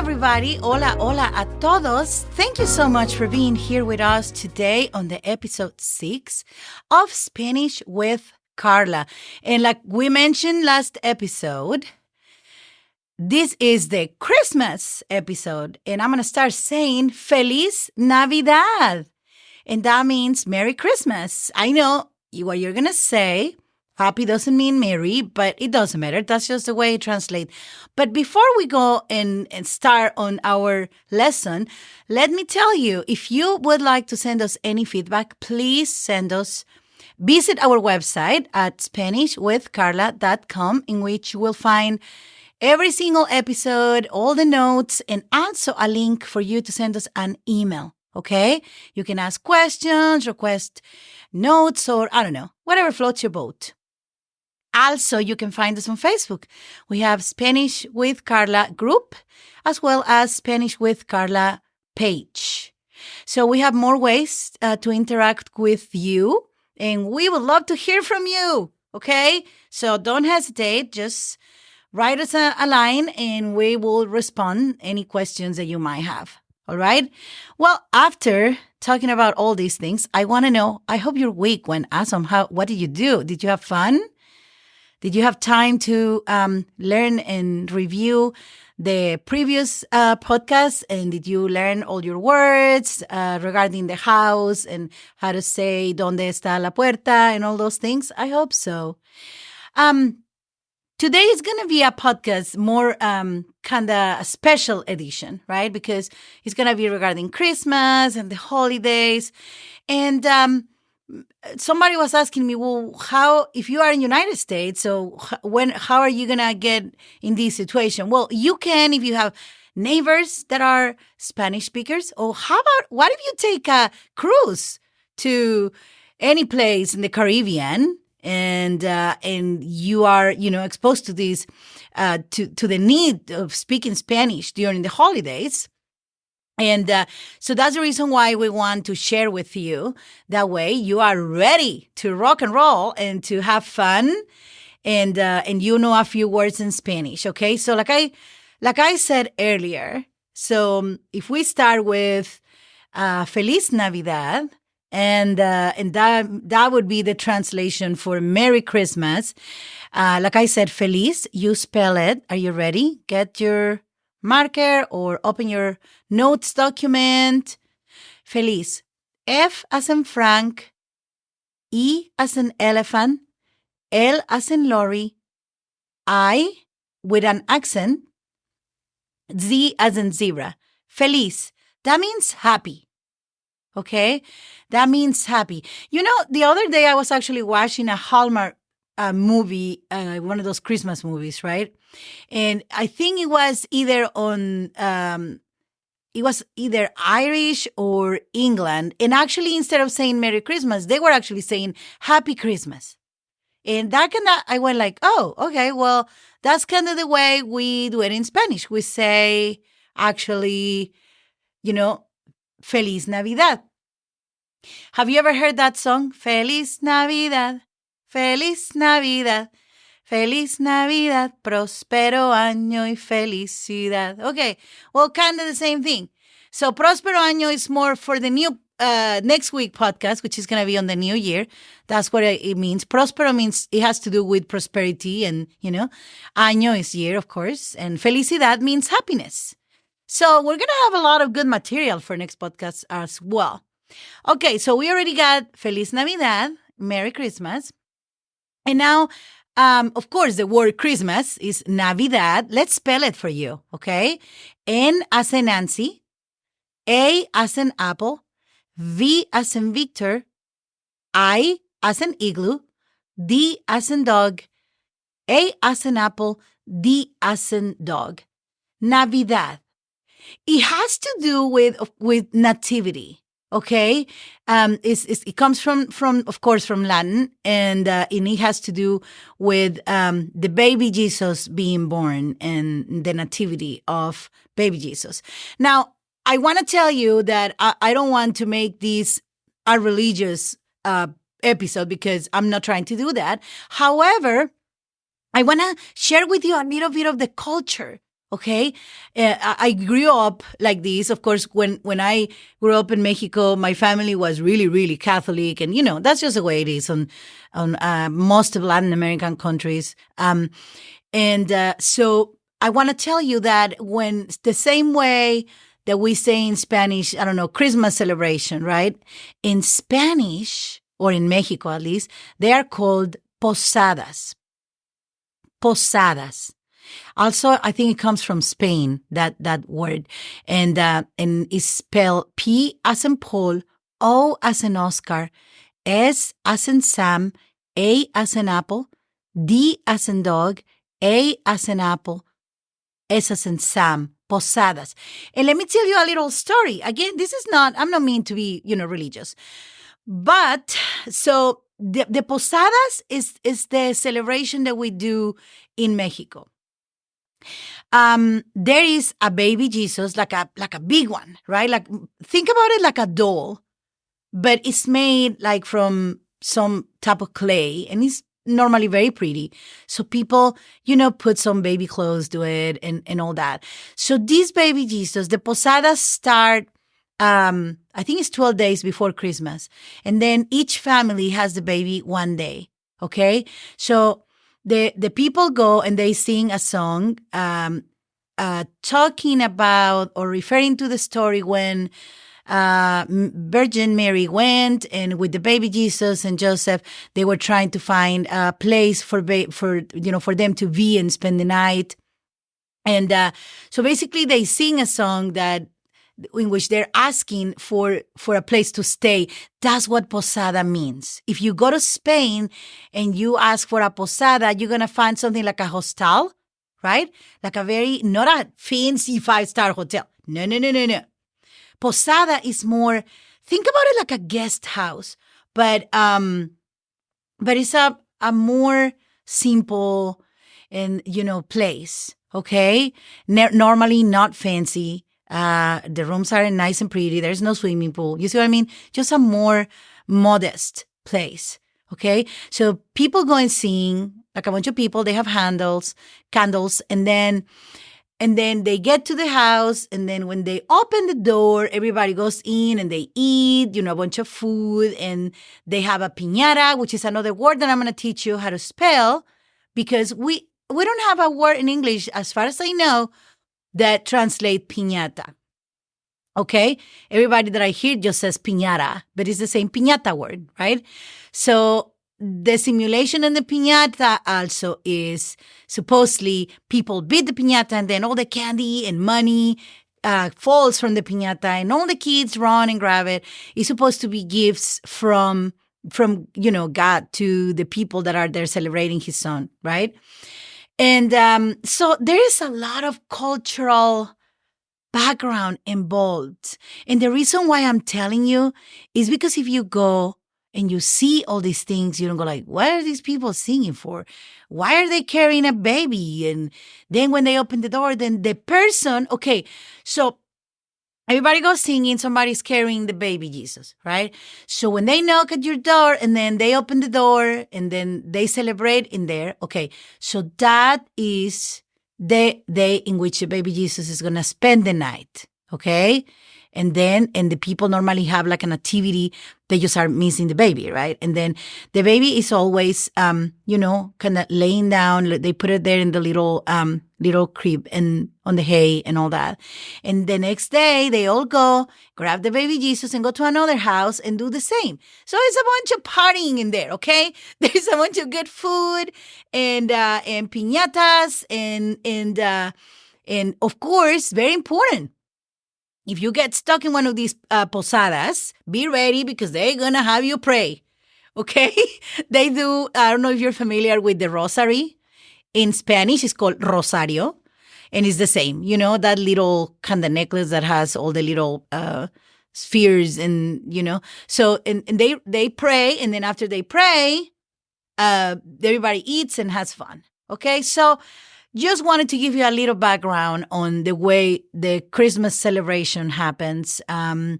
everybody. Hola, hola a todos. Thank you so much for being here with us today on the episode 6 of Spanish with Karla. And like we mentioned last episode, this is the Christmas episode. And I'm going to start saying Feliz Navidad. And that means Merry Christmas. I know what you're going to say. Happy doesn't mean merry, but it doesn't matter. That's just the way it translates. But before we go and start on our lesson, let me tell you, if you would like to send us any feedback, please visit our website at SpanishWithKarla.com, in which you will find every single episode, all the notes, and also a link for you to send us an email. Okay? You can ask questions, request notes, or I don't know, whatever floats your boat. Also, you can find us on Facebook. We have Spanish with Karla group, as well as Spanish with Karla page. So we have more ways to interact with you, and we would love to hear from you, okay? So don't hesitate. Just write us a line, and we will respond any questions that you might have, all right? Well, after talking about all these things, I want to know, I hope your week went awesome. What did you do? Did you have fun? Did you have time to learn and review the previous podcast? And did you learn all your words regarding the house and how to say ¿Dónde está la puerta? And all those things? I hope so. Today is going to be a podcast more kind of a special edition, right? Because it's going to be regarding Christmas and the holidays. And somebody was asking me, well, if you are in the United States, so how are you going to get in this situation? Well, you can if you have neighbors that are Spanish speakers. Or what if you take a cruise to any place in the Caribbean and you are, exposed to this, to the need of speaking Spanish during the holidays. And so that's the reason why we want to share with you. That way you are ready to rock and roll and to have fun and you know a few words in Spanish, okay? So like I said earlier, so if we start with Feliz Navidad, and that would be the translation for Merry Christmas. Like I said, Feliz, you spell it. Are you ready? Get your marker or open your notes document. Feliz. F as in Frank, E as in elephant, L as in lorry, I with an accent, Z as in zebra. Feliz. That means happy. Okay? That means happy. The other day I was actually watching a Hallmark movie, one of those Christmas movies, right? And I think it was either Irish or England. And actually, instead of saying Merry Christmas, they were actually saying Happy Christmas. And I went like, oh, okay, well, that's kind of the way we do it in Spanish. We say, actually, Feliz Navidad. Have you ever heard that song? Feliz Navidad, Feliz Navidad, Feliz Navidad, próspero año y felicidad. Okay, well, kind of the same thing. So próspero año is more for the new next week podcast, which is going to be on the new year. That's what it means. Próspero means it has to do with prosperity and, año is year, of course. And felicidad means happiness. So we're going to have a lot of good material for next podcast as well. Okay, so we already got Feliz Navidad, Merry Christmas. And now, of course, the word Christmas is Navidad. Let's spell it for you, okay? N as in Nancy, A as in apple, V as in Victor, I as in igloo, D as in dog, A as in apple, D as in dog. Navidad. It has to do with nativity. Okay, it comes from of course from Latin, and it has to do with the baby Jesus being born and the nativity of baby Jesus. Now, I want to tell you that I don't want to make this a religious episode because I'm not trying to do that. However, I want to share with you a little bit of the culture Okay, I grew up like this. Of course, when I grew up in Mexico, my family was really, really Catholic, and that's just the way it is on most of Latin American countries. And so I want to tell you that when the same way that we say in Spanish, I don't know, Christmas celebration, right? In Spanish, or in Mexico at least, they are called posadas. Posadas. Also, I think it comes from Spain, that word. And it's spelled P as in Paul, O as in Oscar, S as in Sam, A as in apple, D as in dog, A as in apple, S as in Sam, posadas. And let me tell you a little story. Again, I'm not mean to be, religious. But so the posadas is the celebration that we do in Mexico. There is a baby Jesus, like a big one, right? Like, think about it like a doll, but it's made like from some type of clay, and it's normally very pretty. So people, put some baby clothes to it and all that. So this baby Jesus, the posadas start, I think it's 12 days before Christmas. And then each family has the baby one day. Okay. So the people go and they sing a song, talking about or referring to the story when Virgin Mary went, and with the baby Jesus and Joseph, they were trying to find a place for them to be and spend the night. And so basically, they sing a song in which they're asking for a place to stay. That's what posada means. If you go to Spain and you ask for a posada, you're gonna find something like a hostel, right? Like not a fancy 5-star hotel. No. Posada is more, think about it like a guest house, but it's a more simple and, place, okay? Normally not fancy. The rooms are nice and pretty. There's no swimming pool. You see what I mean? Just a more modest place, okay? So people go and sing, like a bunch of people. They have candles, and then they get to the house, and then when they open the door, everybody goes in and they eat, a bunch of food, and they have a piñata, which is another word that I'm going to teach you how to spell, because we don't have a word in English, as far as I know, that translate piñata. Okay? Everybody that I hear just says piñata, but it's the same piñata word, right? So the simulation in the piñata also is supposedly people beat the piñata, and then all the candy and money falls from the piñata, and all the kids run and grab it. It's supposed to be gifts from God to the people that are there celebrating his son, right? And so there is a lot of cultural background involved. And the reason why I'm telling you is because if you go and you see all these things, you don't go like, what are these people singing for? Why are they carrying a baby? And then when they open the door, then the person, okay, so everybody goes singing, somebody's carrying the baby Jesus, right? So when they knock at your door and then they open the door and then they celebrate in there, okay, so that is the day in which the baby Jesus is going to spend the night, okay? And the people normally have like an activity. They just are missing the baby, right? And then the baby is always, kind of laying down. They put it there in the little crib and on the hay and all that. And the next day, they all go grab the baby Jesus and go to another house and do the same. So it's a bunch of partying in there, okay? There's a bunch of good food and piñatas and of course, very important. If you get stuck in one of these posadas, be ready because they're going to have you pray, okay? They do, I don't know if you're familiar with the rosary. In Spanish, it's called rosario, and it's the same. That little kind of necklace that has all the little spheres and, So, and they pray, and then after they pray, everybody eats and has fun, okay? So just wanted to give you a little background on the way the Christmas celebration happens. And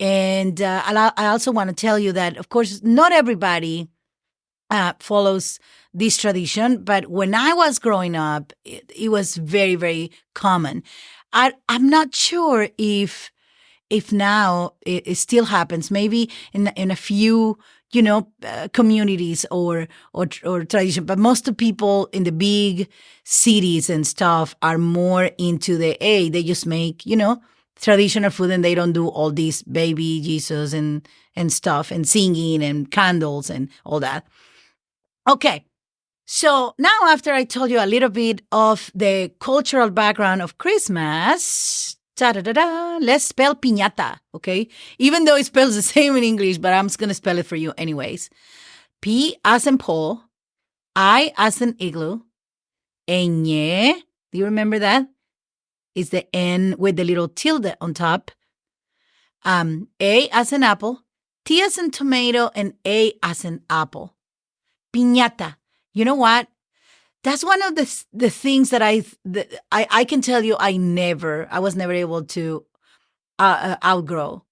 I also want to tell you that, of course, not everybody follows this tradition. But when I was growing up, it was very, very common. I'm not sure if now it still happens, maybe in a few, communities or tradition, but most of the people in the big cities and stuff are more into they just make, traditional food, and they don't do all these baby Jesus and stuff and singing and candles and all that. Okay. So now, after I told you a little bit of the cultural background of Christmas, let's spell piñata, okay? Even though it spells the same in English, but I'm just going to spell it for you anyways. P as in Paul, I as in igloo, Ñ, do you remember that? It's the N with the little tilde on top. A as in apple, T as in tomato, and A as in apple. Piñata. You know what? That's one of the things that I can tell you I was never able to outgrow.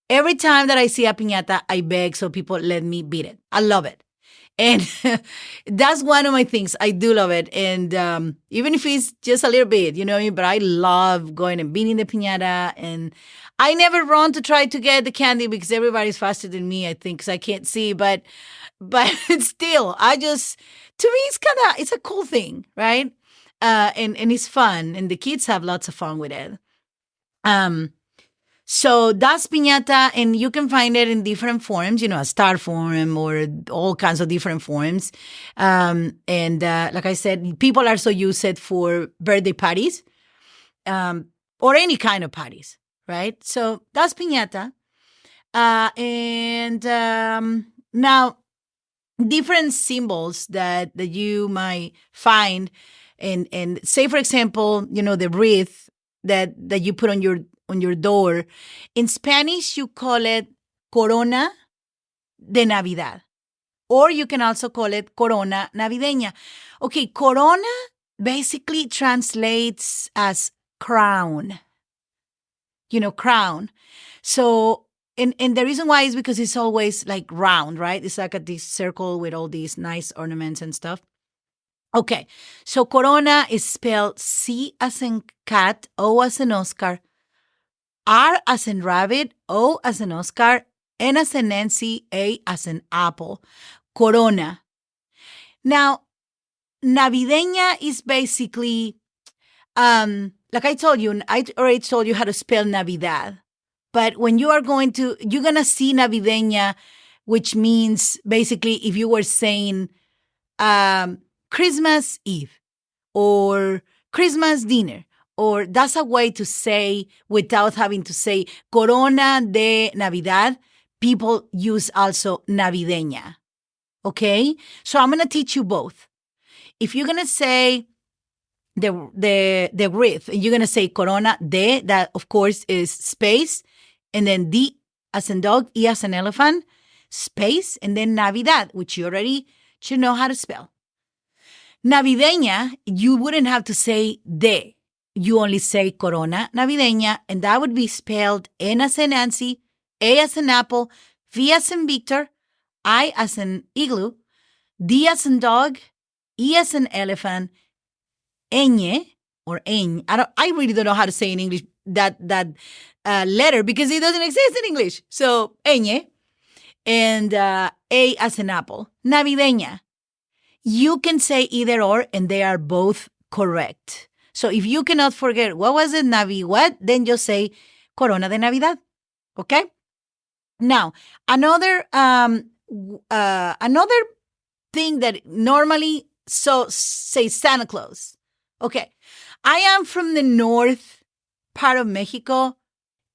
Every time that I see a piñata, I beg so people let me beat it. I love it. And that's one of my things. I do love it. And even if it's just a little bit, but I love going and beating the piñata. And I never run to try to get the candy because everybody's faster than me, I think, because I can't see. But still, to me, it's a cool thing, right? And it's fun, and the kids have lots of fun with it. So that's piñata, and you can find it in different forms, a star form or all kinds of different forms. And like I said, people also use it for birthday parties, or any kind of parties, right? So that's piñata. Now, different symbols that you might find, and say, for example, the wreath that you put on your door. In Spanish, you call it corona de Navidad, or you can also call it corona navideña. Okay, corona basically translates as crown. Crown. So, and the reason why is because it's always like round, right? It's like this circle with all these nice ornaments and stuff. Okay, so corona is spelled C as in cat, O as in Oscar, R as in rabbit, O as in Oscar, N as in Nancy, A as in apple. Corona. Now, navideña is basically, like I already told you how to spell Navidad. But when you're going to see navideña, which means basically if you were saying Christmas Eve or Christmas dinner, or that's a way to say without having to say Corona de Navidad, people use also navideña. Okay? So I'm going to teach you both. If you're going to say the wreath, and you're going to say Corona de, that of course is space, and then D as in dog, E as in elephant, space, and then Navidad, which you already should know how to spell. Navideña, you wouldn't have to say de. You only say Corona Navideña, and that would be spelled N as in Nancy, A as in apple, V as in Victor, I as in igloo, D as in dog, E as in elephant, Ñ or Ñ. I really don't know how to say in English that letter because it doesn't exist in English. So Ñ and A as in apple. Navideña. You can say either or, and they are both correct. So if you cannot forget what was it, what, then just say Corona de Navidad. Okay? Now, another thing that normally say Santa Claus. Okay. I am from the north part of Mexico,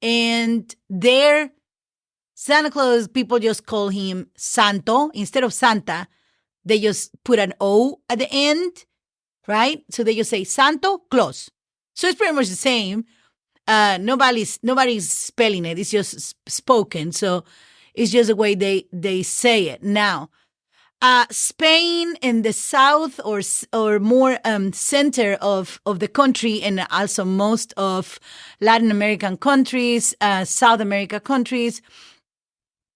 and there Santa Claus, people just call him Santo. Instead of Santa, they just put an O at the end, right? So they just say Santo Claus. So it's pretty much the same. Nobody's spelling it. It's just spoken. So it's just the way they say it. Now, Spain in the south or more center of the country, and also most of Latin American countries, South America countries,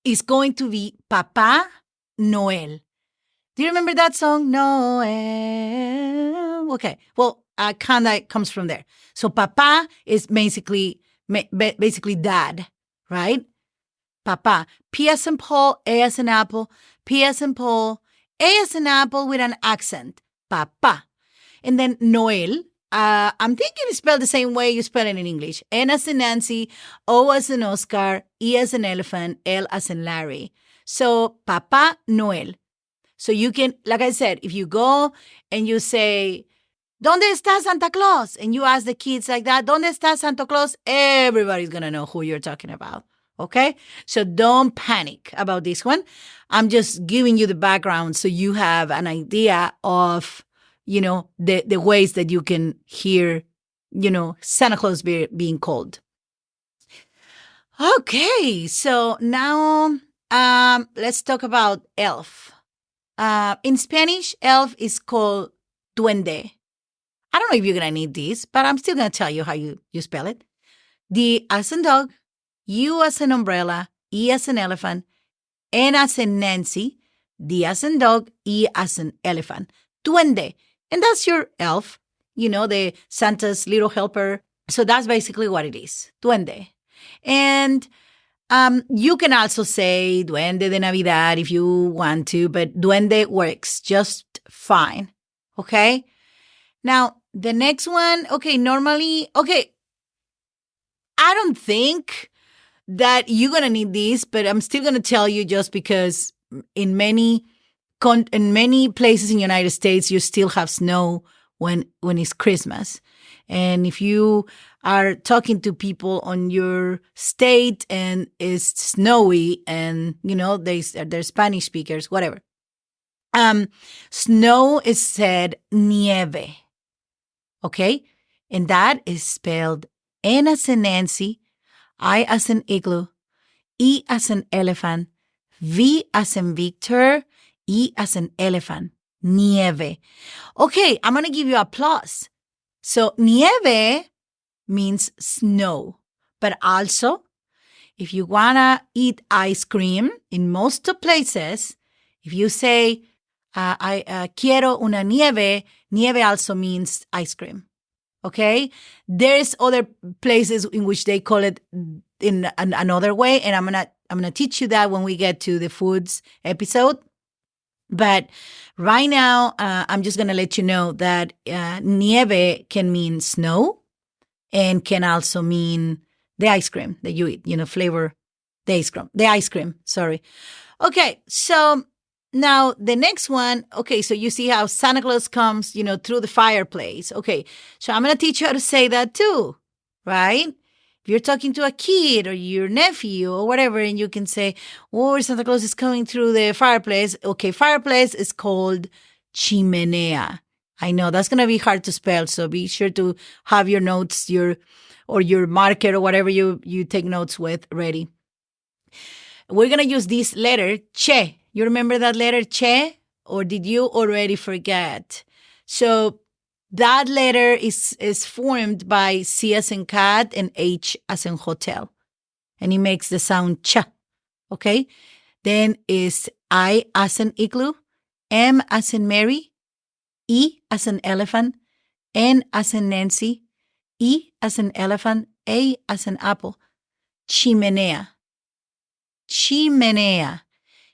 is going to be Papa Noel. Do you remember that song? Noel. Okay. Well, kind of comes from there. So papa is basically dad, right? Papa. P as in Paul, A as in apple, P as in Paul, A as in apple with an accent. Papa. And then Noel. I'm thinking it's spelled the same way you spell it in English. N as in Nancy, O as in Oscar, E as in elephant, L as in Larry. So Papa Noel. So you can, like I said, if you go and you say, ¿Dónde está Santa Claus? And you ask the kids like that, ¿Dónde está Santa Claus? Everybody's going to know who you're talking about. Okay? So don't panic about this one. I'm just giving you the background so you have an idea of, the ways that you can hear, Santa Claus being called. Okay. So now let's talk about elf. In Spanish, elf is called duende. I don't know if you're going to need this, but I'm still going to tell you how you spell it. D as in dog, U as in umbrella, E as in elephant, N as in Nancy, D as in dog, E as in elephant. Duende. And that's your elf, the Santa's little helper. So that's basically what it is. Duende. And you can also say Duende de Navidad if you want to, but Duende works just fine. Okay? Now, the next one, I don't think that you're going to need this, but I'm still going to tell you just because in many places in the United States, you still have snow when it's Christmas. And if you are talking to people on your state and it's snowy and, they're Spanish speakers, whatever. Snow is said nieve. Okay? And that is spelled N as in Nancy, I as in igloo, E as in elephant, V as in Victor, E as in elephant. Nieve. Okay, I'm going to give you a plus. So nieve means snow. But also, if you want to eat ice cream, in most places, if you say, quiero una nieve, nieve also means ice cream. Okay? There's other places in which they call it in another way, and I'm gonna teach you that when we get to the foods episode. But right now, I'm just gonna let you know that nieve can mean snow and can also mean the ice cream that you eat, flavor the ice cream, sorry. Okay, so now the next one, so you see how Santa Claus comes, through the fireplace. Okay, so I'm going to teach you how to say that too, right? If you're talking to a kid or your nephew or whatever, and you can say, Santa Claus is coming through the fireplace. Okay, fireplace is called chimenea. I know that's going to be hard to spell, so be sure to have your notes, your marker or whatever you take notes with ready. We're going to use this letter, che. You remember that letter, che? Or did you already forget? So that letter is formed by C as in cat and H as in hotel. And it makes the sound cha. Okay? Then is I as in igloo, M as in Mary, E as in elephant, N as in Nancy, E as in elephant, A as in apple. Chimenea. Chimenea.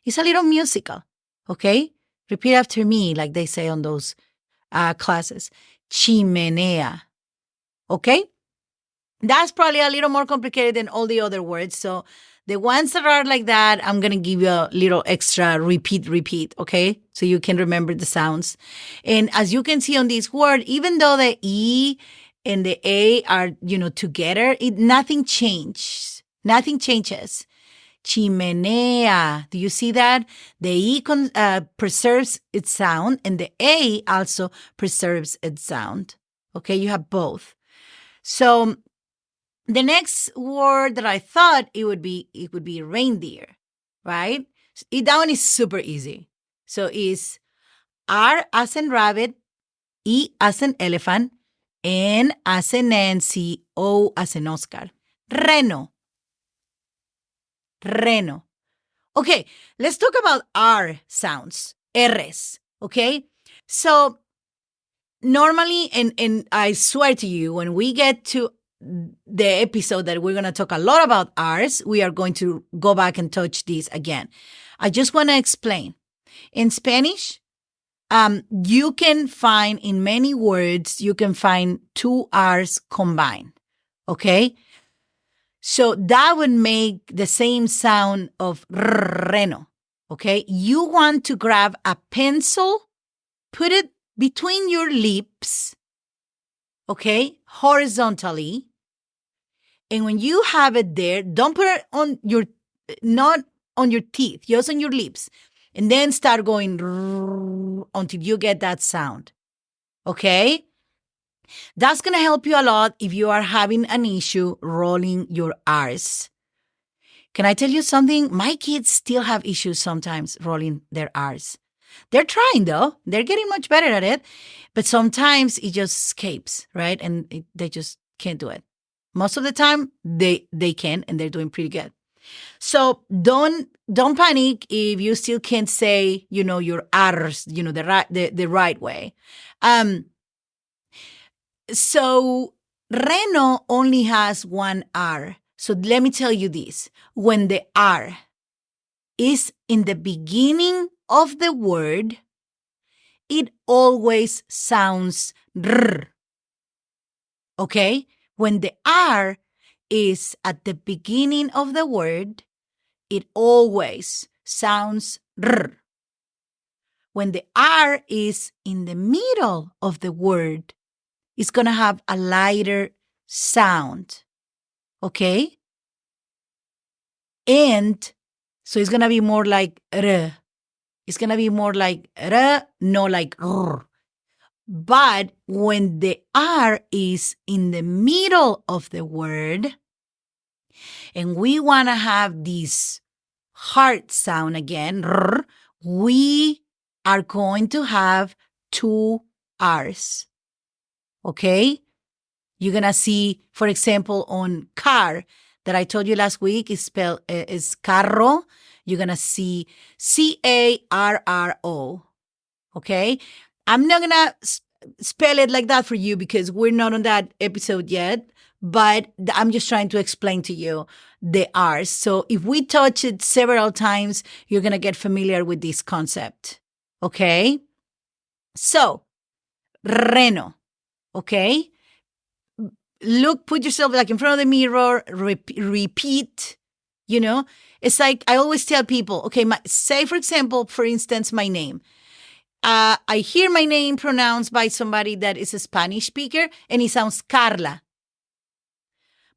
It's a little musical, okay? Repeat after me, like they say on those classes. Chimenea, okay? That's probably a little more complicated than all the other words. So the ones that are like that, I'm going to give you a little extra repeat, okay? So you can remember the sounds. And as you can see on this word, even though the E and the A are, together, nothing changes. Nothing changes. Chimenea. Do you see that? The E preserves its sound and the A also preserves its sound. Okay, you have both. So the next word that I thought it would be reindeer, right? That one is super easy. So it's R as in rabbit, E as in elephant, N as in Nancy, O as in Oscar. Reno. Reno. Okay, let's talk about R sounds. R's, okay? So normally, and I swear to you, when we get to the episode that we're going to talk a lot about R's, we are going to go back and touch this again. I just want to explain. In Spanish, you can find in many words, you can find two R's combined, okay? So that would make the same sound of Reno, okay? You want to grab a pencil, put it between your lips, okay, horizontally. And when you have it there, don't put it on your, not on your teeth, just on your lips. And then start going until you get that sound, okay? That's going to help you a lot if you are having an issue rolling your R's. Can I tell you something? My kids still have issues sometimes rolling their R's. They're trying, though. They're getting much better at it. But sometimes it just escapes, right? And they just can't do it. Most of the time, they can, and they're doing pretty good. So don't panic if you still can't say, your R's, the right way. So Reno only has one R. So let me tell you this. When the R is in the beginning of the word, it always sounds R. Okay? When the R is at the beginning of the word, it always sounds R. When the R is in the middle of the word, it's going to have a lighter sound, okay? And so it's going to be more like R. It's going to be more like R, not like R. But when the R is in the middle of the word, and we want to have this hard sound again, R, we are going to have two R's. Okay? You're going to see, for example, on car that I told you last week is spelled is carro. You're going to see Carro. Okay? I'm not going to spell it like that for you because we're not on that episode yet, but I'm just trying to explain to you the R's. So if we touch it several times, you're going to get familiar with this concept. Okay? So, Reno. Okay? Look, put yourself like in front of the mirror, repeat, It's like I always tell people, okay, say, for example, for instance, my name. I hear my name pronounced by somebody that is a Spanish speaker, and it sounds Karla.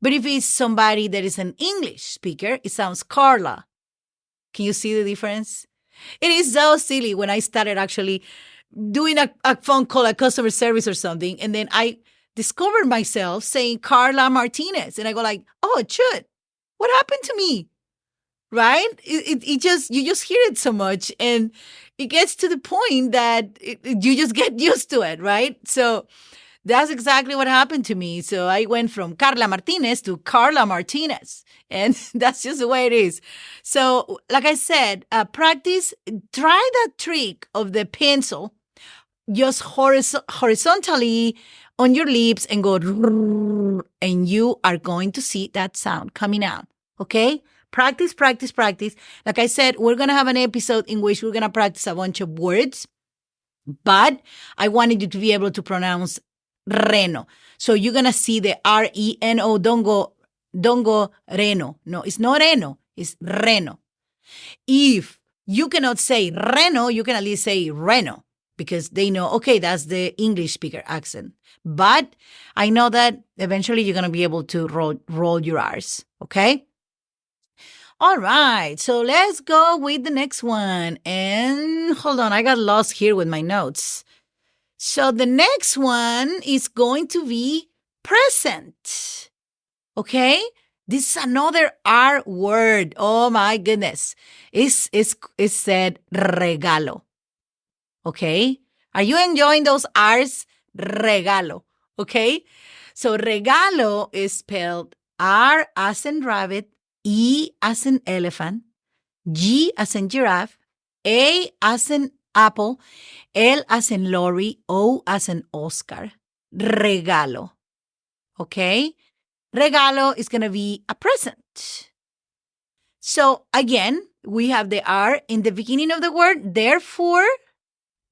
But if it's somebody that is an English speaker, it sounds Karla. Can you see the difference? It is so silly when I started actually doing a phone call, a customer service or something, and then I discovered myself saying Karla Martinez, and I go like, oh, it should. What happened to me? Right? You just hear it so much, and it gets to the point that you just get used to it, right? So that's exactly what happened to me. So I went from Karla Martinez to Karla Martinez, and that's just the way it is. So like I said, practice, try that trick of the pencil, just horizontally on your lips and go, and you are going to see that sound coming out, okay? Practice, practice, practice. Like I said, we're going to have an episode in which we're going to practice a bunch of words, but I wanted you to be able to pronounce Reno. So you're going to see the R-E-N-O. Don't go Reno. No, it's not Reno. It's Reno. If you cannot say Reno, you can at least say Reno because they know, okay, that's the English speaker accent. But I know that eventually you're going to be able to roll your R's, okay? All right, so let's go with the next one. And hold on, I got lost here with my notes. So the next one is going to be present. Okay? This is another R word. Oh my goodness. It's said regalo. Okay? Are you enjoying those R's? Regalo. Okay? So regalo is spelled R as in rabbit, E as in elephant, G as in giraffe, A as in apple, L as in Lori, O as in Oscar. Regalo. Okay? Regalo is going to be a present. So again, we have the R in the beginning of the word. Therefore,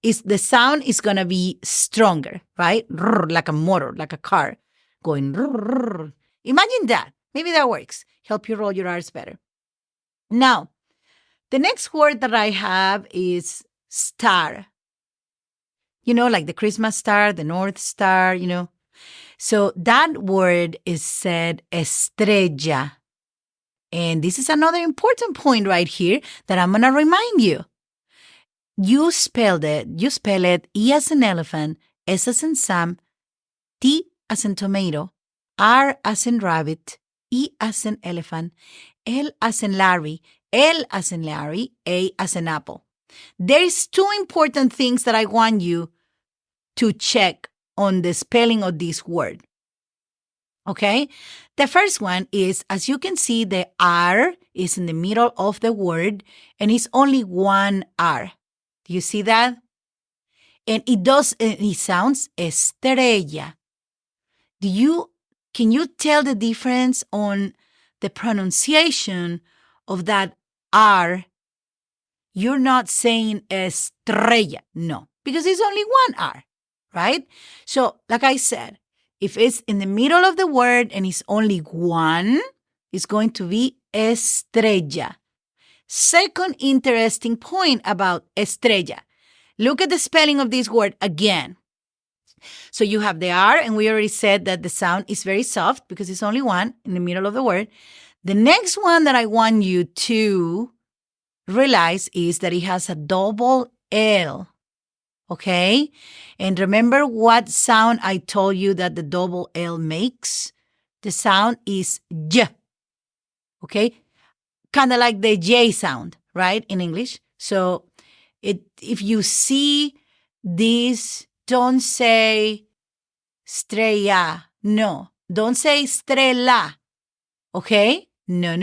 the sound is going to be stronger, right? Like a motor, like a car going. Imagine that. Maybe that works. Help you roll your R's better. Now, the next word that I have is star. Like the Christmas star, the North Star, So that word is said estrella. And this is another important point right here that I'm going to remind you. You spell it E as in elephant, S as in Sam, T as in tomato, R as in rabbit, E as in elephant, L as in Larry, L as in Larry, A as in apple. There is two important things that I want you to check on the spelling of this word. Okay? The first one is, as you can see, the R is in the middle of the word and it's only one R. Do you see that? And it sounds estrella. Can you tell the difference on the pronunciation of that R? You're not saying estrella, no, because it's only one R, right? So, like I said, if it's in the middle of the word and it's only one, it's going to be estrella. Second interesting point about estrella. Look at the spelling of this word again. So you have the R, and we already said that the sound is very soft because it's only one in the middle of the word. The next one that I want you to realize is that it has a double L. Okay? And remember what sound I told you that the double L makes? The sound is J. Okay? Kind of like the J sound, right? In English. So if you see this, don't say estrella. No. Don't say estrella. Okay? No.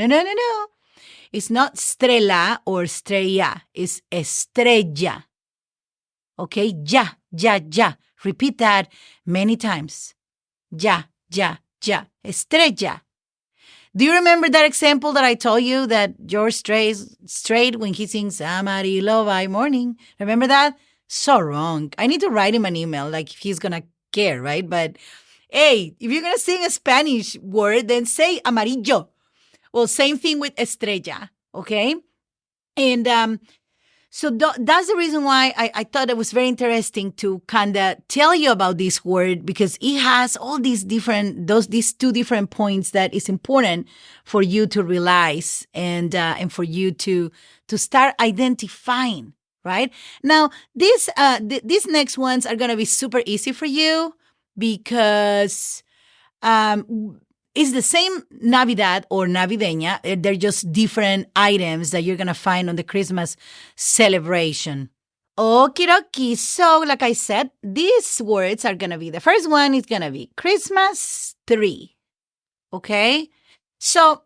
It's not estrella or estrella. It's estrella. Okay? Ya. Repeat that many times. Ya. Estrella. Do you remember that example that I told you that George straight when he sings Amarillo by morning? Remember that? So wrong. I need to write him an email, like if he's going to care, right? But hey, if you're going to sing a Spanish word, then say amarillo. Well, same thing with estrella, okay? And so that's the reason why I thought it was very interesting to kind of tell you about this word, because it has all these two different points that is important for you to realize and for you to start identifying, right? Now, these next ones are going to be super easy for you because it's the same Navidad or Navideña. They're just different items that you're going to find on the Christmas celebration. Okie dokie. So, like I said, these words are going to be, the first one is going to be Christmas tree. Okay? So,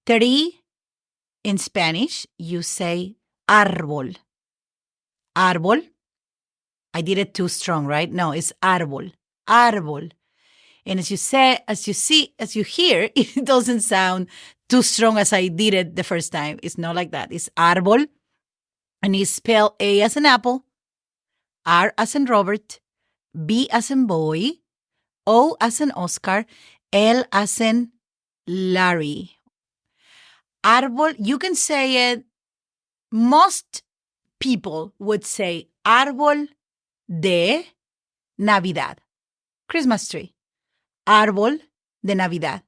tree in Spanish, you say árbol. Árbol. I did it too strong, right? No, it's árbol. Árbol. And as you hear, it doesn't sound too strong as I did it the first time. It's not like that. It's árbol, and it's spelled A as in apple, R as in Robert, B as in boy, O as in Oscar, L as in Larry. Árbol, you can say it, most people would say árbol de Navidad, Christmas tree. Árbol de Navidad.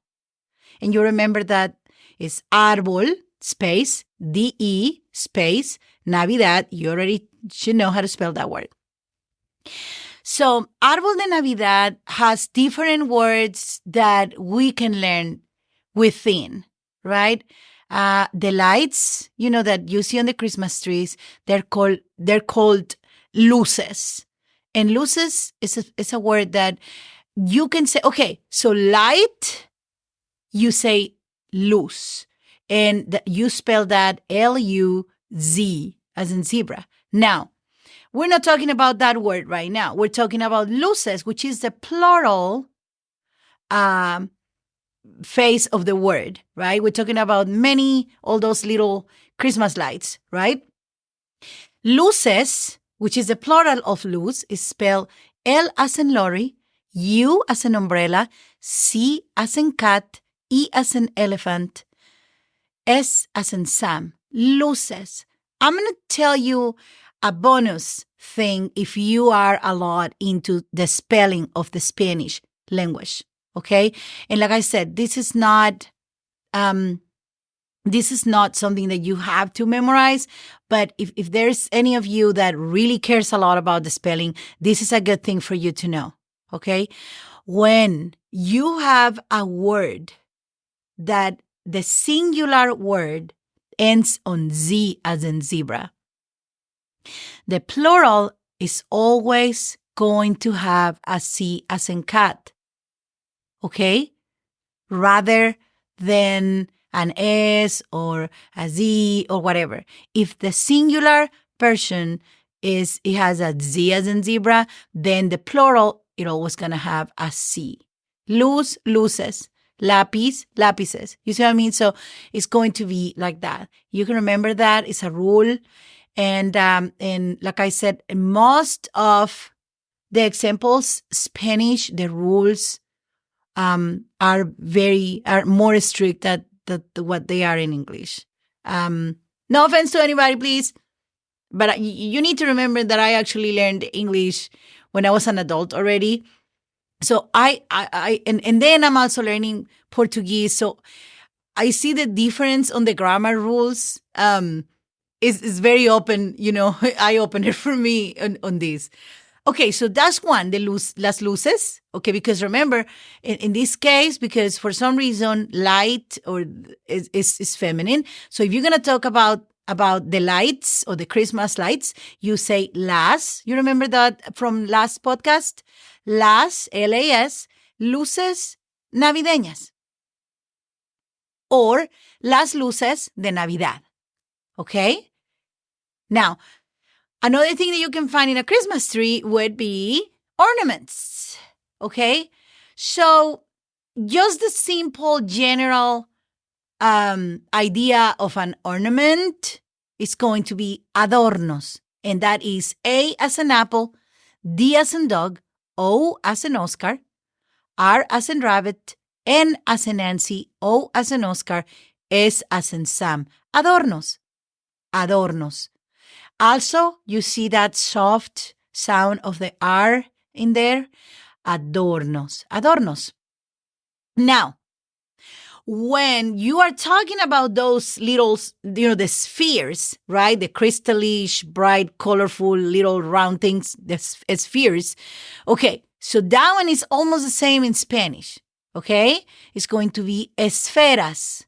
And you remember that it's árbol, space, D-E, space, Navidad. You already should know how to spell that word. So, árbol de Navidad has different words that we can learn within, right? The lights, that you see on the Christmas trees, they're called luces. And luces is a word that you can say, okay, so light, you say luz. And you spell that L-U-Z, as in zebra. Now, we're not talking about that word right now. We're talking about luces, which is the plural phase of the word, right? We're talking about all those little Christmas lights, right? Luces, which is the plural of luz, is spelled L as in lorry, U as in umbrella, C as in cat, E as in elephant, S as in Sam. Luces. I'm going to tell you a bonus thing if you are a lot into the spelling of the Spanish language, okay? And like I said, this is not something that you have to memorize, but if there's any of you that really cares a lot about the spelling, this is a good thing for you to know, okay? When you have a word that the singular word ends on Z as in zebra, the plural is always going to have a C as in cat, okay? Rather than an S or a Z or whatever. If the singular person it has a Z as in zebra, then the plural, it always going to have a C. Luz, luces. Lápiz, lápices. You see what I mean? So it's going to be like that. You can remember that. It's a rule. And like I said, most of the examples, Spanish, the rules are more strict than what they are in English. No offense to anybody, please. But you need to remember that I actually learned English when I was an adult already. So and then I'm also learning Portuguese. So I see the difference on the grammar rules. Is very open, eye-opener for me on this. Okay, so that's one, las luces. Okay, because remember, in this case, because for some reason, light is feminine. So if you're going to talk about the lights or the Christmas lights, you say las. You remember that from last podcast? Las, L-A-S, luces navideñas. Or las luces de Navidad. Okay? Now, another thing that you can find in a Christmas tree would be ornaments. Okay? So just the simple general idea of an ornament is going to be adornos. And that is A as in apple, D as in dog, O as in Oscar, R as in rabbit, N as in Nancy, O as in Oscar, S as in Sam. Adornos. Adornos. Also, you see that soft sound of the R in there? Adornos. Adornos. Now, when you are talking about those little, the spheres, right? The crystallish, bright, colorful, little round things, the spheres. Okay, so that one is almost the same in Spanish, okay? It's going to be esferas.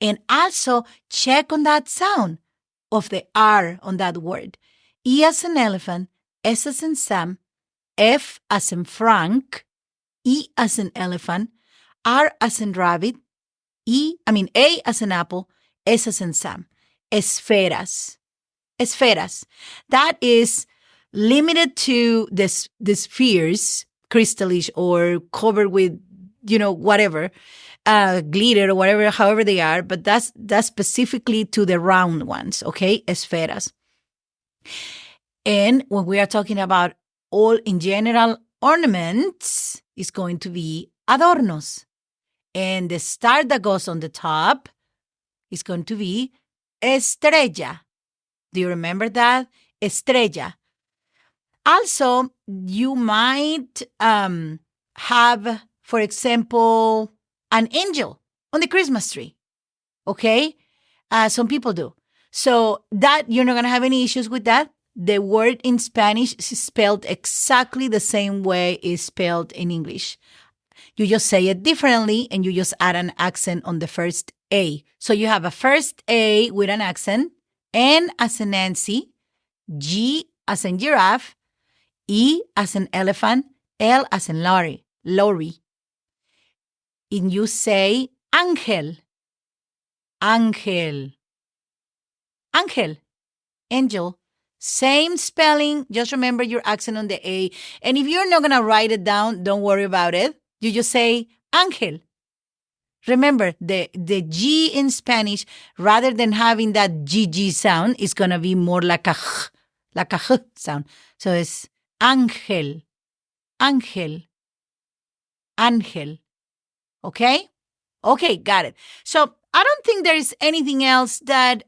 And also, check on that sound of the R on that word. E as in elephant, S as in Sam, F as in Frank, E as in elephant, R as in rabbit, A as in apple, S as in Sam. Esferas. Esferas. That is limited to the spheres, crystallish or covered with, whatever, glitter or whatever, however they are, but that's specifically to the round ones, okay? Esferas. And when we are talking about all in general ornaments, it's going to be adornos. And the star that goes on the top is going to be estrella. Do you remember that? Estrella. Also, you might have, for example, an angel on the Christmas tree. Okay? Some people do. So that you're not going to have any issues with that. The word in Spanish is spelled exactly the same way it's spelled in English. You just say it differently and you just add an accent on the first A. So you have a first A with an accent, N as in Nancy, G as in giraffe, E as in elephant, L as in lorry. And you say ángel, ángel, ángel, angel, Same spelling. Just remember your accent on the A. And if you're not going to write it down, don't worry about it. You just say ángel. Remember, the G in Spanish, rather than having that GG sound, is going to be more like a H sound. So it's ángel, ángel, ángel. Okay? Okay, got it. So I don't think there is anything else that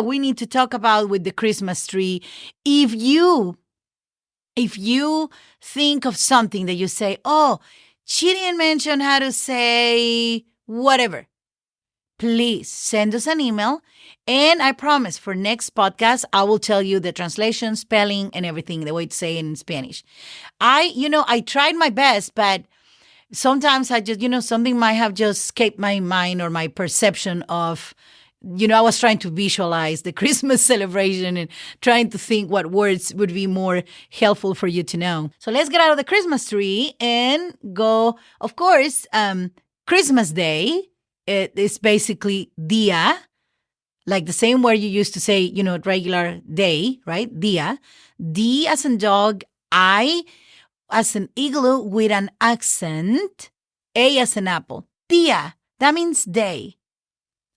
we need to talk about with the Christmas tree. If you think of something that you say, oh, she didn't mention how to say whatever, please send us an email. And I promise for next podcast, I will tell you the translation, spelling, and everything, the way to say it in Spanish. I tried my best, but sometimes I just, something might have just escaped my mind or my perception of, I was trying to visualize the Christmas celebration and trying to think what words would be more helpful for you to know. So let's get out of the Christmas tree and go, of course, Christmas Day. It is basically dia, like the same word you used to say, regular day, right? Dia. D as in dog, I as an igloo with an accent, A as an apple. Dia, that means day.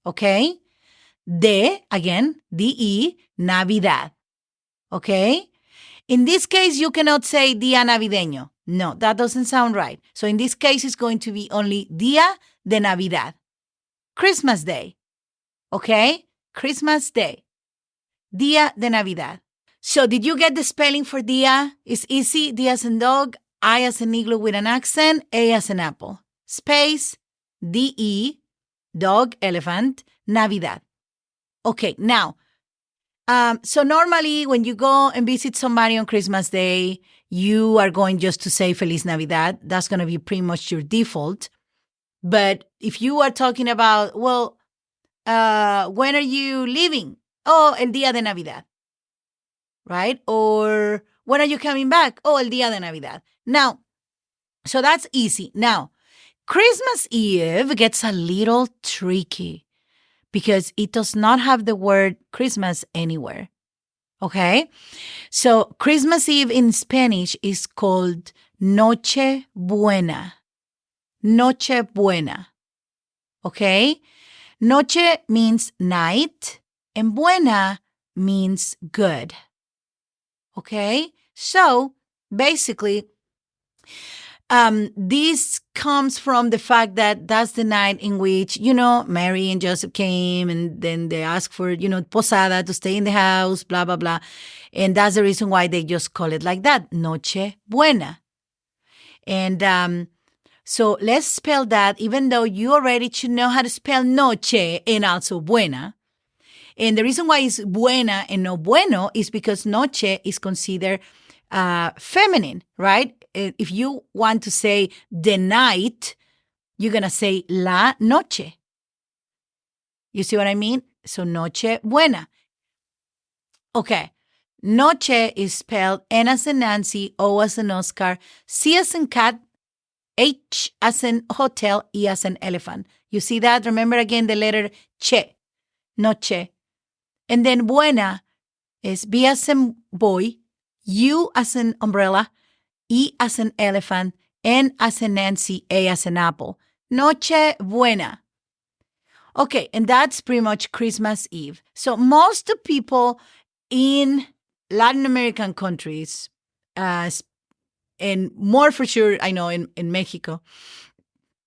Okay? De, again, D-E, Navidad. Okay? In this case, you cannot say Día Navideño. No, that doesn't sound right. So in this case, it's going to be only Día de Navidad. Christmas Day. Okay? Christmas Day. Día de Navidad. So did you get the spelling for Día? It's easy. D as in dog, I as an igloo with an accent, A as an apple. Space, D-E, dog, elephant, Navidad. Okay, now, so normally when you go and visit somebody on Christmas Day, you are going just to say Feliz Navidad. That's going to be pretty much your default. But if you are talking about, when are you leaving? Oh, el día de Navidad. Right? Or when are you coming back? Oh, el día de Navidad. Now, so that's easy. Now, Christmas Eve gets a little tricky because it does not have the word Christmas anywhere. Okay? So Christmas Eve in Spanish is called Noche Buena. Noche Buena. Okay? Noche means night and buena means good. Okay? So basically, this comes from the fact that that's the night in which, Mary and Joseph came and then they asked for, posada to stay in the house, blah, blah, blah. And that's the reason why they just call it like that, Noche Buena. And so let's spell that, even though you already should know how to spell noche and also buena. And the reason why it's buena and no bueno is because noche is considered feminine, right? If you want to say the night, you're going to say la noche. You see what I mean? So noche buena. Okay. Noche is spelled N as in Nancy, O as in Oscar, C as in cat, H as in hotel, E as in elephant. You see that? Remember again the letter che, noche. And then buena is B as in boy, U as in umbrella, E as an elephant, N as in Nancy, A as an apple. Noche buena. Okay, and that's pretty much Christmas Eve. So most of people in Latin American countries, and more for sure, I know in Mexico,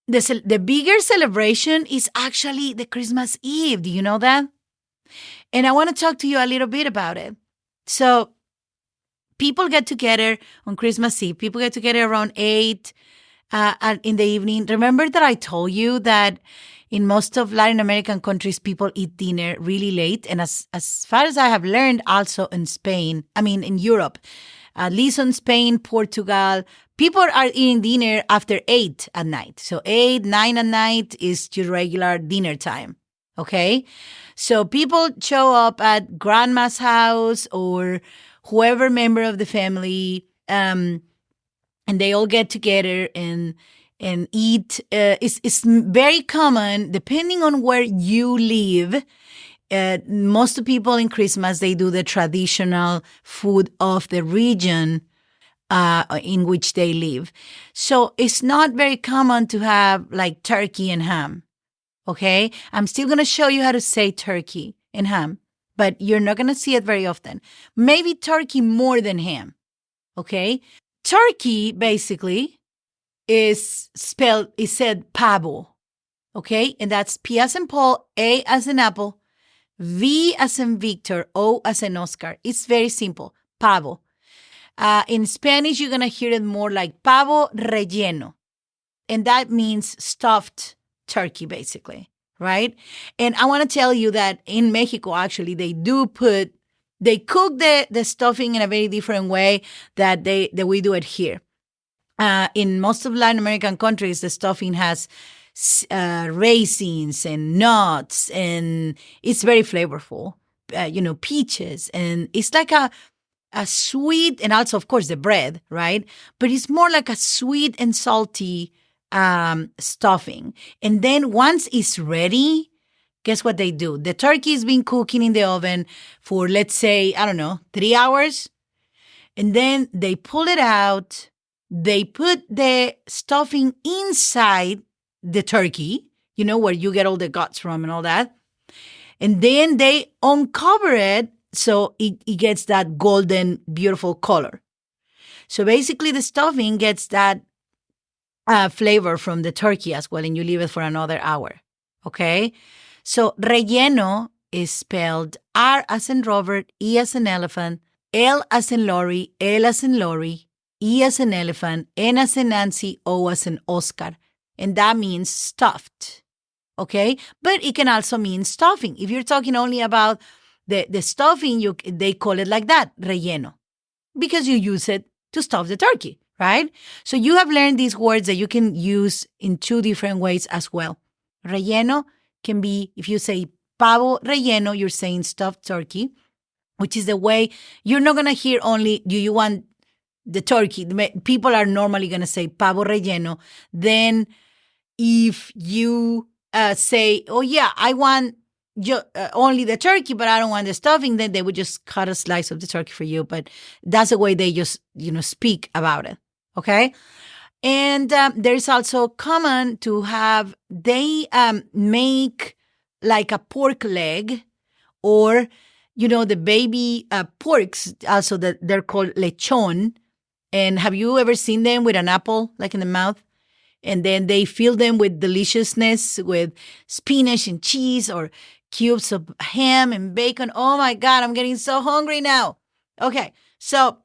the bigger celebration is actually the Christmas Eve. Do you know that? And I want to talk to you a little bit about it. So people get together on Christmas Eve. People get together around 8 in the evening. Remember that I told you that in most of Latin American countries, people eat dinner really late. And as far as I have learned, also in in Europe, at least in Spain, Portugal, people are eating dinner after 8 at night. So 8, 9 at night is your regular dinner time. Okay? So people show up at grandma's house or whoever member of the family, and they all get together and eat. It's very common, depending on where you live, most of the people in Christmas, they do the traditional food of the region in which they live. So it's not very common to have like turkey and ham. Okay? I'm still going to show you how to say turkey and ham, but you're not going to see it very often. Maybe turkey more than ham. Okay? Turkey basically is said pavo. Okay? And that's P as in Paul, A as in apple, V as in Victor, O as in Oscar. It's very simple. Pavo. In Spanish, you're going to hear it more like pavo relleno. And that means stuffed turkey, basically, right? And I want to tell you that in Mexico, actually, they cook the stuffing in a very different way that we do it here. In most of Latin American countries, the stuffing has raisins and nuts, and it's very flavorful, peaches. And it's like a sweet, and also, of course, the bread, right? But it's more like a sweet and salty stuffing. And then once it's ready, guess what they do? The turkey has been cooking in the oven for, let's say, 3 hours. And then they pull it out. They put the stuffing inside the turkey, where you get all the guts from and all that. And then they uncover it so it gets that golden, beautiful color. So basically the stuffing gets that flavor from the turkey as well, and you leave it for another hour, okay? So relleno is spelled R as in Robert, E as in elephant, L as in Lorry, L as in Lorry, E as in elephant, N as in Nancy, O as in Oscar. And that means stuffed, okay? But it can also mean stuffing. If you're talking only about the stuffing, they call it like that, relleno, because you use it to stuff the turkey, right? So you have learned these words that you can use in two different ways as well. Relleno can be, if you say pavo relleno, you're saying stuffed turkey, which is the way you're not going to hear only, do you want the turkey? People are normally going to say pavo relleno. Then if you say, oh yeah, I want only the turkey, but I don't want the stuffing, then they would just cut a slice of the turkey for you. But that's the way they just, speak about it. Okay. And there's also common to have, they make like a pork leg, or, the baby porks, also that they're called lechon. And have you ever seen them with an apple, like in the mouth? And then they fill them with deliciousness, with spinach and cheese, or cubes of ham and bacon. Oh my God, I'm getting so hungry now. Okay, so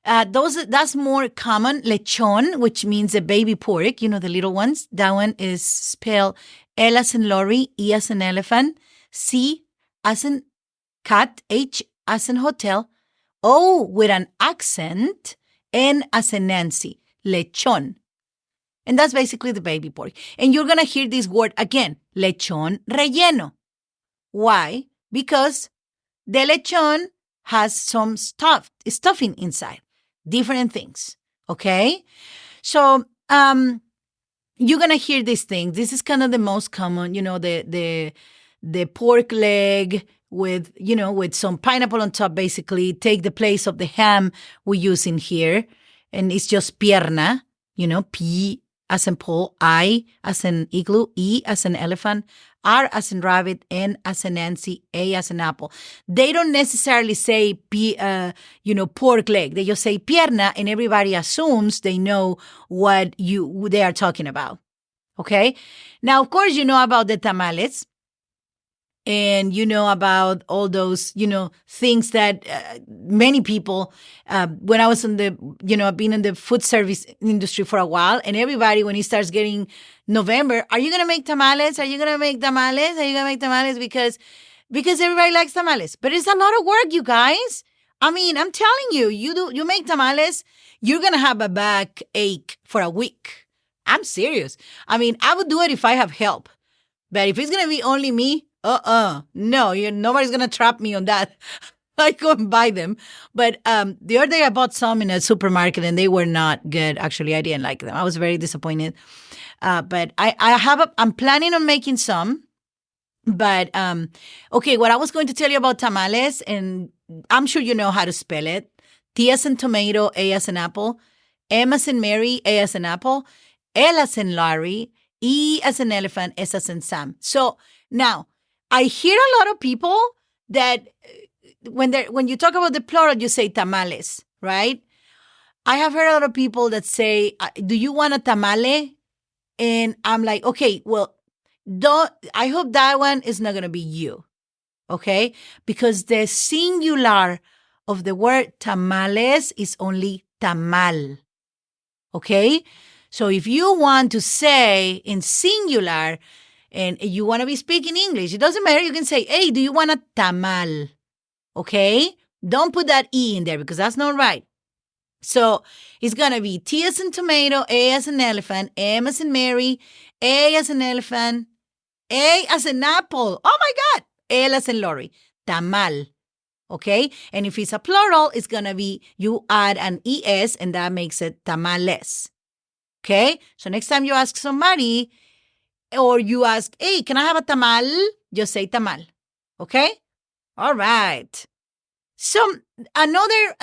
that's more common. Lechon, which means the baby pork, the little ones. That one is spelled L as in Lorry, E as in elephant, C as in cat, H as in hotel, O with an accent, N as in Nancy, lechon. And that's basically the baby pork. And you're going to hear this word again, lechon relleno. Why? Because the lechon has some stuffing inside, different things, okay? So you're going to hear these things. This is kind of the most common, the pork leg with some pineapple on top, basically take the place of the ham we use in here. And it's just pierna, P as in Paul, I as in igloo, E as in elephant, R as in rabbit, N as in Nancy, A as in apple. They don't necessarily say, pork leg. They just say pierna, and everybody assumes they know what they are talking about. Okay? Now, of course, you know about the tamales. And you know about all those, things that many people, when I was I've been in the food service industry for a while, and everybody, when it starts getting November, are you going to make tamales? Are you going to make tamales? Are you going to make tamales? Because everybody likes tamales. But it's a lot of work, you guys. I mean, I'm telling you, you make tamales, you're going to have a backache for a week. I'm serious. I mean, I would do it if I have help. But if it's going to be only me, no, nobody's going to trap me on that. I go and buy them. But the other day I bought some in a supermarket and they were not good. Actually, I didn't like them. I was very disappointed. But I'm planning on making some But, okay, what I was going to tell you about tamales, and I'm sure you know how to spell it. T as in tomato, A as in apple, M as in Mary, A as in apple, L as in Larry, E as in elephant, S as in Sam. So now, I hear a lot of people that when you talk about the plural, you say tamales, right? I have heard a lot of people that say, do you want a tamale? And I'm like, okay, well, I hope that one is not going to be you, okay? Because the singular of the word tamales is only tamal, okay? So if you want to say in singular and you want to be speaking English, it doesn't matter. You can say, hey, do you want a tamal? Okay? Don't put that E in there because that's not right. So it's going to be T as in tomato, A as in elephant, M as in Mary, A as in elephant, A as in apple. Oh my God. L as in Lori. Tamal. Okay? And if it's a plural, it's going to be, you add an ES and that makes it tamales. Okay? So next time you ask somebody or you ask, hey, can I have a tamal? Just say tamal. Okay? All right. So another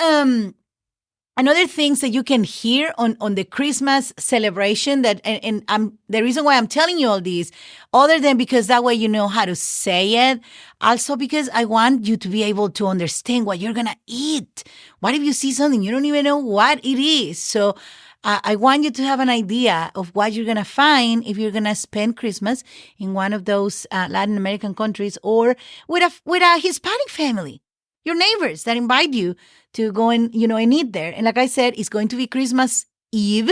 things that you can hear on the Christmas celebration that and the reason why I'm telling you all these, other than because that way you know how to say it, also because I want you to be able to understand what you're gonna eat. What if you see something you don't even know what it is? So I want you to have an idea of what you're gonna find if you're gonna spend Christmas in one of those Latin American countries or with a Hispanic family. Your neighbors that invite you to go and eat there. And like I said, it's going to be Christmas Eve.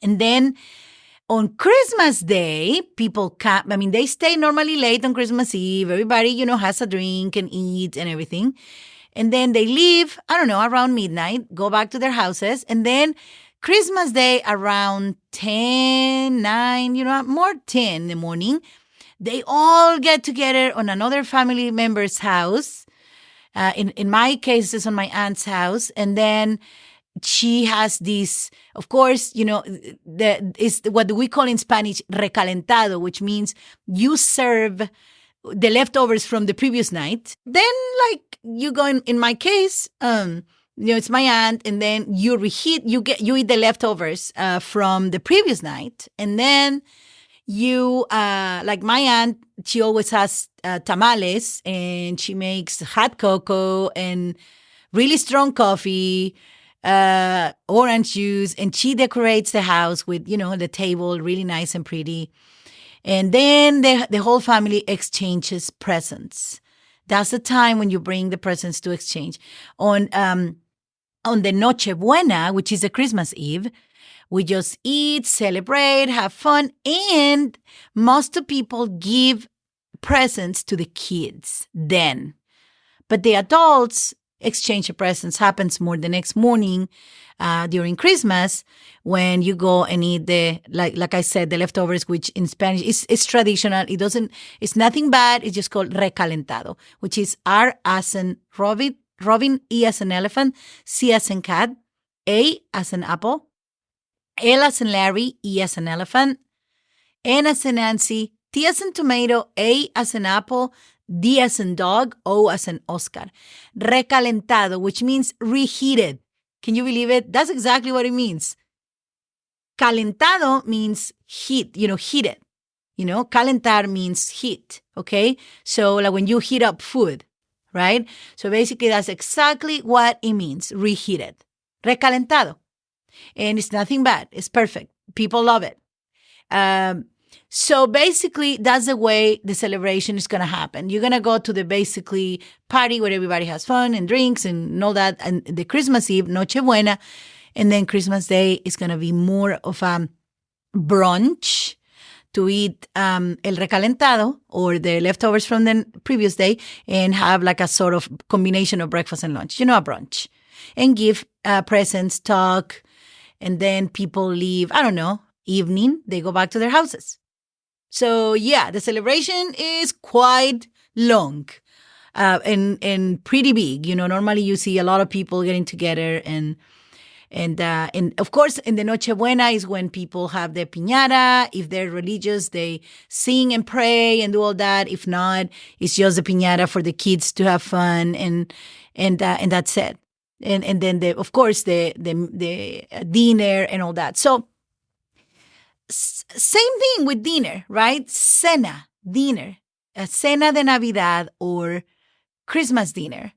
And then on Christmas Day, people come. I mean, they stay normally late on Christmas Eve. Everybody, has a drink and eat and everything. And then they leave, I don't know, around midnight, go back to their houses. And then Christmas Day around 10, 9, more 10 in the morning, they all get together on another family member's house. In my case, it's on my aunt's house. And then she has this, of course, is what we call in Spanish recalentado, which means you serve the leftovers from the previous night. Then, like, you go in my case, it's my aunt, and then you reheat, you eat the leftovers from the previous night. And then you, like my aunt, she always has tamales, and she makes hot cocoa and really strong coffee, orange juice, and she decorates the house with, the table really nice and pretty. And then the whole family exchanges presents. That's the time when you bring the presents to exchange. On the Noche Buena, which is the Christmas Eve, we just eat, celebrate, have fun, and most of people give presents to the kids then. But the adults exchange of presents happens more the next morning during Christmas when you go and eat like I said, the leftovers, which in Spanish is traditional. It's nothing bad. It's just called recalentado, which is R as in Robin, E as in elephant, C as in cat, A as in apple, L as in Larry, E as in elephant, N as in Nancy, T as in tomato, A as in apple, D as in dog, O as in Oscar. Recalentado, which means reheated. Can you believe it? That's exactly what it means. Calentado means heat, heated. Calentar means heat, okay? So like when you heat up food, right? So basically that's exactly what it means, reheated. Recalentado. And it's nothing bad. It's perfect. People love it. So basically, that's the way the celebration is going to happen. You're going to go to the basically party where everybody has fun and drinks and all that. And the Christmas Eve, Noche Buena, and then Christmas Day is going to be more of a brunch to eat el recalentado or the leftovers from the previous day and have like a sort of combination of breakfast and lunch, a brunch. And give presents, talk, and then people leave, I don't know, evening, they go back to their houses. So yeah, the celebration is quite long and pretty big. Normally you see a lot of people getting together and And of course, in the Nochebuena is when people have their piñata. If they're religious, they sing and pray and do all that. If not, it's just the piñata for the kids to have fun, and that's it. And then of course the dinner and all that. So same thing with dinner, right? Cena, dinner, a cena de Navidad or Christmas dinner.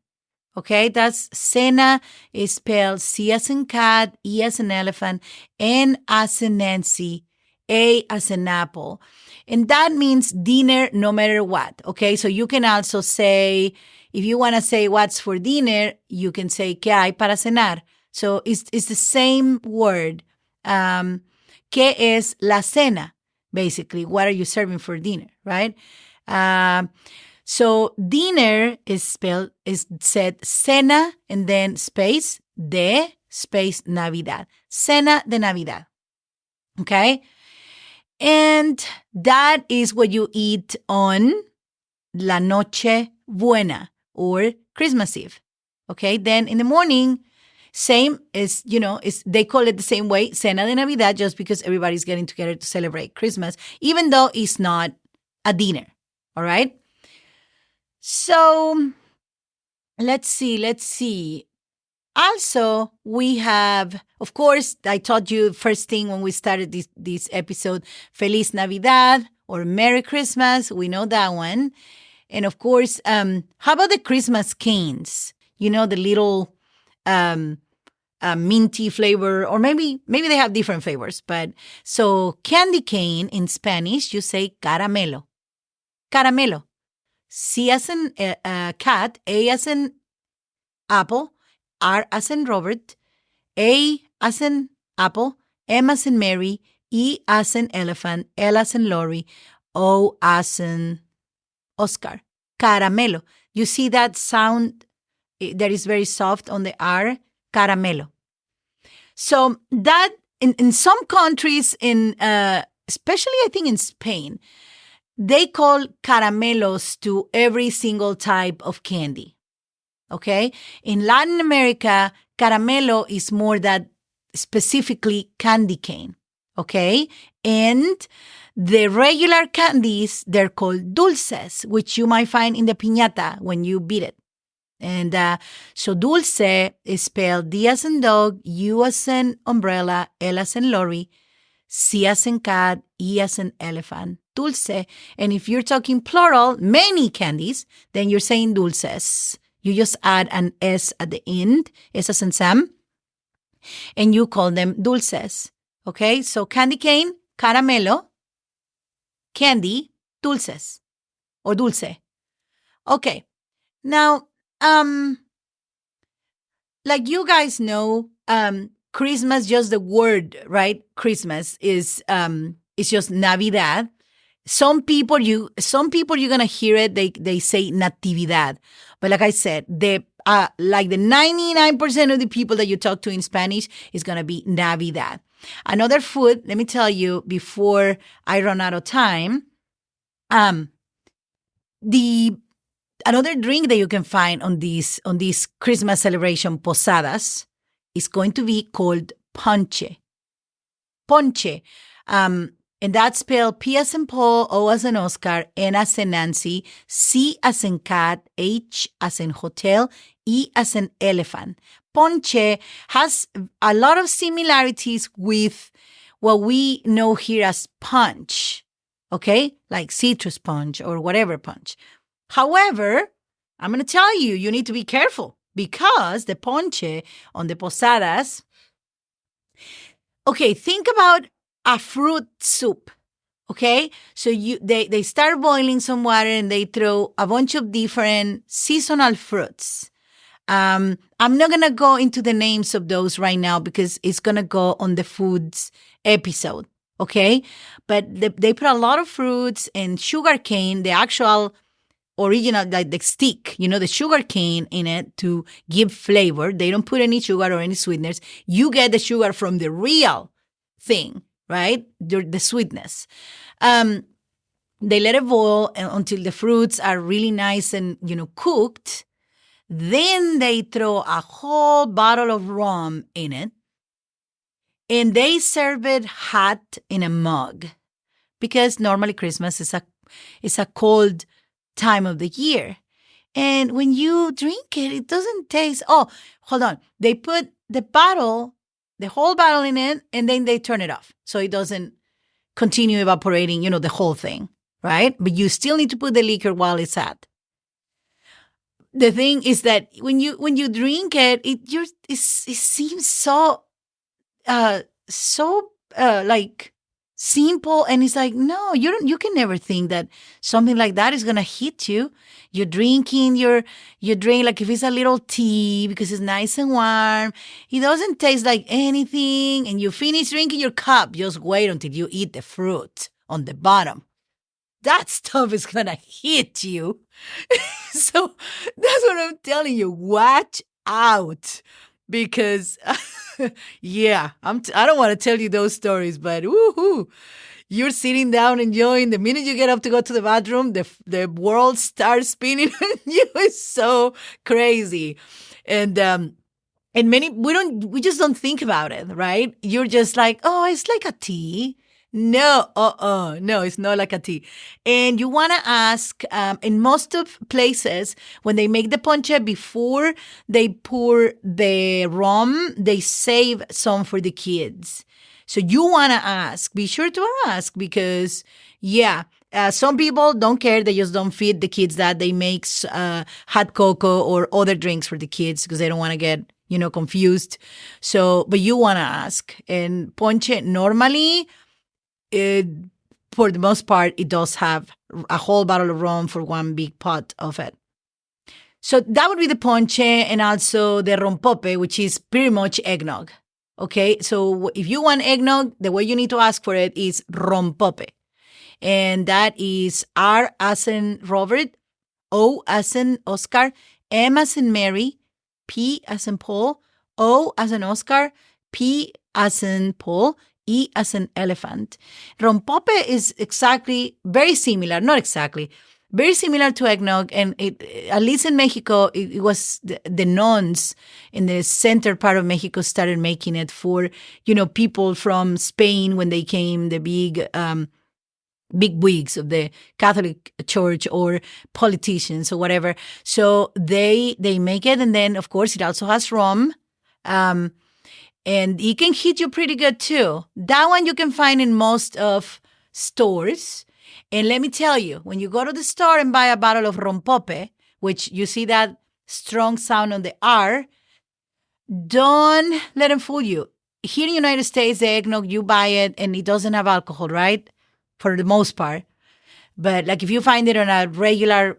Okay, that's cena is spelled C as in cat, E as in elephant, N as in Nancy, A as in apple. And that means dinner no matter what. Okay, so you can also say, if you want to say what's for dinner, you can say ¿qué hay para cenar? So it's the same word. ¿Qué es la cena? Basically, what are you serving for dinner, right? So dinner is said cena and then space de space Navidad. Cena de Navidad. Okay? And that is what you eat on la noche buena or Christmas Eve. Okay? Then in the morning, same is, they call it the same way, cena de Navidad, just because everybody's getting together to celebrate Christmas, even though it's not a dinner. All right? So let's see. Also, we have, of course, I taught you first thing when we started this episode, Feliz Navidad or Merry Christmas. We know that one. And of course, how about the Christmas canes? The little minty flavor, or maybe they have different flavors. But so candy cane in Spanish, you say caramelo. Caramelo. C as in cat, A as in apple, R as in Robert, A as in apple, M as in Mary, E as in elephant, L as in Lorry, O as in Oscar. Caramelo. You see that sound that is very soft on the R? Caramelo. So that in some countries, especially I think in Spain, they call caramelos to every single type of candy, okay? In Latin America, caramelo is more that specifically candy cane, okay? And the regular candies, they're called dulces, which you might find in the piñata when you beat it. And so dulce is spelled D as in dog, U as in umbrella, L as in lorry, C as in cat, E as in elephant. Dulce. And if you're talking plural, many candies, then you're saying dulces. You just add an S at the end, S as in Sam, and you call them dulces. Okay? So candy cane, caramelo, candy, dulces, or dulce. Okay. Now, like you guys know, Christmas, just the word, right? Christmas is just Navidad. Some people you're gonna hear it. They say Natividad, but like I said, like the 99% of the people that you talk to in Spanish is gonna be Navidad. Another food. Let me tell you before I run out of time. Another drink that you can find on this Christmas celebration posadas is going to be called ponche. Ponche. And that's spelled P as in Paul, O as in Oscar, N as in Nancy, C as in cat, H as in hotel, E as in elephant. Ponche has a lot of similarities with what we know here as punch, okay? Like citrus punch or whatever punch. However, I'm going to tell you, you need to be careful because the ponche on the posadas, okay, think about a fruit soup, okay? So they start boiling some water and they throw a bunch of different seasonal fruits. I'm not going to go into the names of those right now because it's going to go on the foods episode, okay? But they put a lot of fruits and sugar cane, the actual original, like the stick, the sugar cane in it to give flavor. They don't put any sugar or any sweeteners. You get the sugar from the real thing, right? The sweetness. They let it boil until the fruits are really nice and, cooked. Then they throw a whole bottle of rum in it, And they serve it hot in a mug because normally Christmas is a cold time of the year. And when you drink it, it doesn't taste. Oh, hold on. They put the whole bottle in it, and then they turn it off. So it doesn't continue evaporating, the whole thing, right? But you still need to put the liquor while it's hot. The thing is that when you drink it, it seems so like simple, and it's like, no, you can never think that something like that is gonna hit you. You're drinking your drink, like if it's a little tea because it's nice and warm, it doesn't taste like anything, and you finish drinking your cup, just wait until you eat the fruit on the bottom. That stuff is gonna hit you. So that's what I'm telling you. Watch out, because yeah, I don't want to tell you those stories, but woohoo, you're sitting down enjoying. The minute you get up to go to the bathroom, the world starts spinning on you. It's so crazy, and we just don't think about it, right? You're just like, oh, it's like a tea. No, no, it's not like a tea. And you want to ask, in most of places, when they make the ponche, before they pour the rum, they save some for the kids. So you want to ask, be sure to ask, because, some people don't care. They just don't feed the kids that. They make hot cocoa or other drinks for the kids because they don't want to get, confused. So, but you want to ask. And ponche normally, for the most part, it does have a whole bottle of rum for one big pot of it. So that would be the ponche, and also the rompope, which is pretty much eggnog. Okay, so if you want eggnog, the way you need to ask for it is rompope. And that is R as in Robert, O as in Oscar, M as in Mary, P as in Paul, O as in Oscar, P as in Paul, E as an elephant. Rompope is very similar to eggnog. And at least in Mexico, it was the nuns in the center part of Mexico started making it for, people from Spain when they came, the big wigs of the Catholic Church or politicians or whatever. So they make it. And then, of course, it also has rum. And it can hit you pretty good too. That one you can find in most of stores. And let me tell you, when you go to the store and buy a bottle of rompope, which you see that strong sound on the R, don't let them fool you. Here in the United States, the eggnog, you buy it and it doesn't have alcohol, right? For the most part. But like if you find it on a regular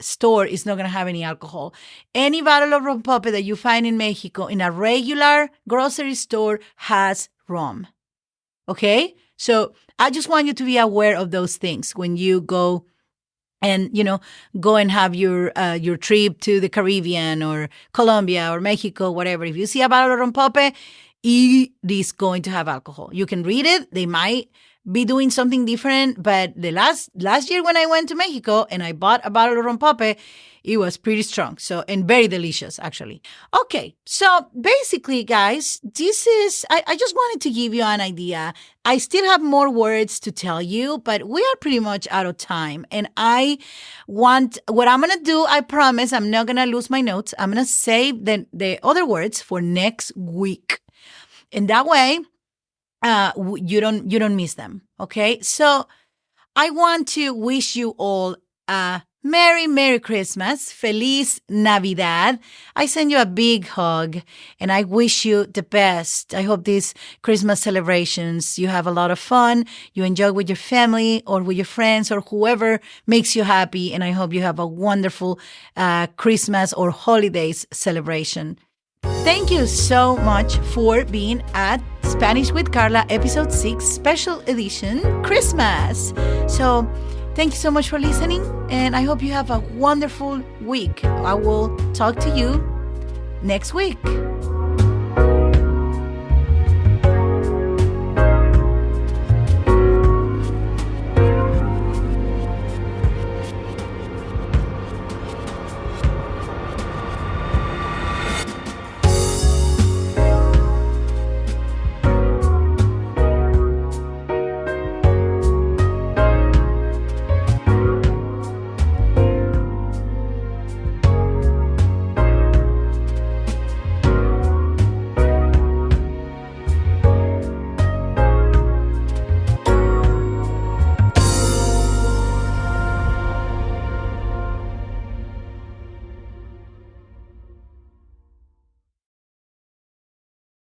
store, it's not going to have any alcohol. Any bottle of rompope that you find in Mexico in a regular grocery store has rum. Okay? So I just want you to be aware of those things when you go and, go and have your trip to the Caribbean or Colombia or Mexico, whatever. If you see a bottle of rompope, it is going to have alcohol. You can read it. They might be doing something different, but the last year when I went to Mexico and I bought a bottle of rompope, it was pretty strong. So, and very delicious, actually. Okay, so basically, guys, I just wanted to give you an idea. I still have more words to tell you, but we are pretty much out of time. And what I'm going to do, I promise, I'm not going to lose my notes. I'm going to save the other words for next week. And that way, you don't miss them. Okay. So I want to wish you all a Merry Christmas. Feliz Navidad. I send you a big hug and I wish you the best. I hope these Christmas celebrations, you have a lot of fun. You enjoy with your family or with your friends or whoever makes you happy. And I hope you have a wonderful Christmas or holidays celebration. Thank you so much for being at Spanish with Karla, episode 6, special edition, Christmas. So thank you so much for listening, and I hope you have a wonderful week. I will talk to you next week.